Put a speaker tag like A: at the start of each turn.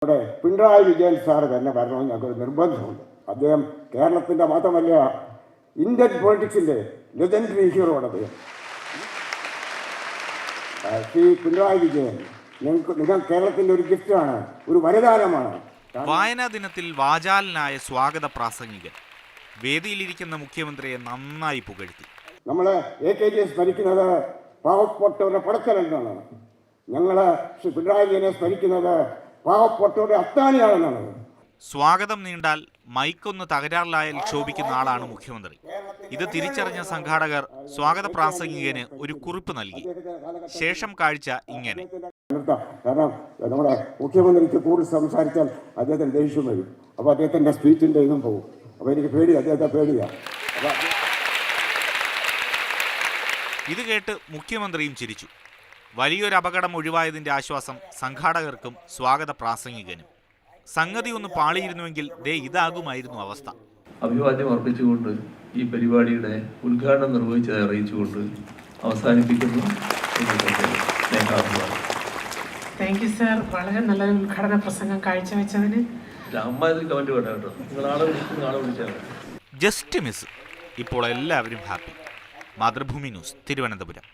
A: നമ്മുടെ പിണറായി വിജയൻ സാർ തന്നെ വരണമെന്ന് ഞങ്ങൾക്കൊരു നിർബന്ധമുണ്ട്. അദ്ദേഹം കേരളത്തിൻ്റെ മാത്രമല്ല ഇന്ത്യൻ പൊളിറ്റിക്സിൻ്റെ ലെജൻഡറി ഹീറോ ആണ് അദ്ദേഹം. ശ്രീ പിണറായി വിജയൻ നിങ്ങൾ കേരളത്തിൻ്റെ ഒരു ഗിഫ്റ്റാണ്, ഒരു വരദാനമാണ്.
B: വായനാ ദിനത്തിൽ വാചാലനായ സ്വാഗത പ്രാസംഗികൻ വേദിയിലിരിക്കുന്ന മുഖ്യമന്ത്രിയെ നന്നായി പുകഴ്ത്തി.
A: നമ്മൾ AKG സ്മരിക്കുന്നത് പാവപ്പെട്ടവരുടെ പടക്കലെന്നാണ്. ഞങ്ങൾ ശ്രീ പിണറായി വിജയനെ സ്മരിക്കുന്നത് പാവപ്പെട്ടവരുടെ അത്താണിയാണെന്നാണ്.
B: സ്വാഗതം നീണ്ടാൽ മൈക്കൊന്ന് തകരാറിലായാൽ ക്ഷോഭിക്കുന്ന ആളാണ് മുഖ്യമന്ത്രി. ഇത് തിരിച്ചറിഞ്ഞ സംഘാടകർ സ്വാഗത പ്രാസംഗികന് ഒരു കുറിപ്പ് നൽകി. ശേഷം കാഴ്ച ഇങ്ങനെ.
A: കാരണം നമ്മുടെ മുഖ്യമന്ത്രിക്ക് കൂടുതൽ സംസാരിച്ചാൽ അദ്ദേഹത്തിന് ദേഷ്യം വരും. അപ്പോൾ അദ്ദേഹത്തിൻ്റെ സ്പീച്ചിൻ്റെ ഇതും പോകും. അപ്പോൾ എനിക്ക് പേടിയാണ്, അദ്ദേഹത്തെ പേടിയാണ്.
B: ഇത് കേട്ട് മുഖ്യമന്ത്രിയും ചിരിച്ചു. വലിയൊരു അപകടം ഒഴിവായതിന്റെ ആശ്വാസം സംഘാടകർക്കും സ്വാഗത പ്രാസംഗികനും. സംഗതി ഒന്ന് പാളിയിരുന്നുവെങ്കിൽ ദേ ഇതാകുമായിരുന്നു അവസ്ഥ.
C: അഭിവാദ്യം അർപ്പിച്ചുകൊണ്ട് ഈ പരിപാടിയുടെ ഉദ്ഘാടനം നിർവഹിച്ചതായി അറിയിച്ചുകൊണ്ട് അവസാനിപ്പിക്കുന്നു.
D: Thank you sir. വളരെ നല്ലൊരു ഉദ്ഘാടന പ്രസംഗം കാഴ്ചവെച്ചതിന്.
C: കമന്റ് വേണ്ട കേട്ടോ, നിങ്ങളാളെ വിളിച്ചാൽ
B: ജസ്റ്റ് മിസ്. ഇപ്പോൾ എല്ലാവരും ഹാപ്പി. മാതൃഭൂമി ന്യൂസ്, തിരുവനന്തപുരം.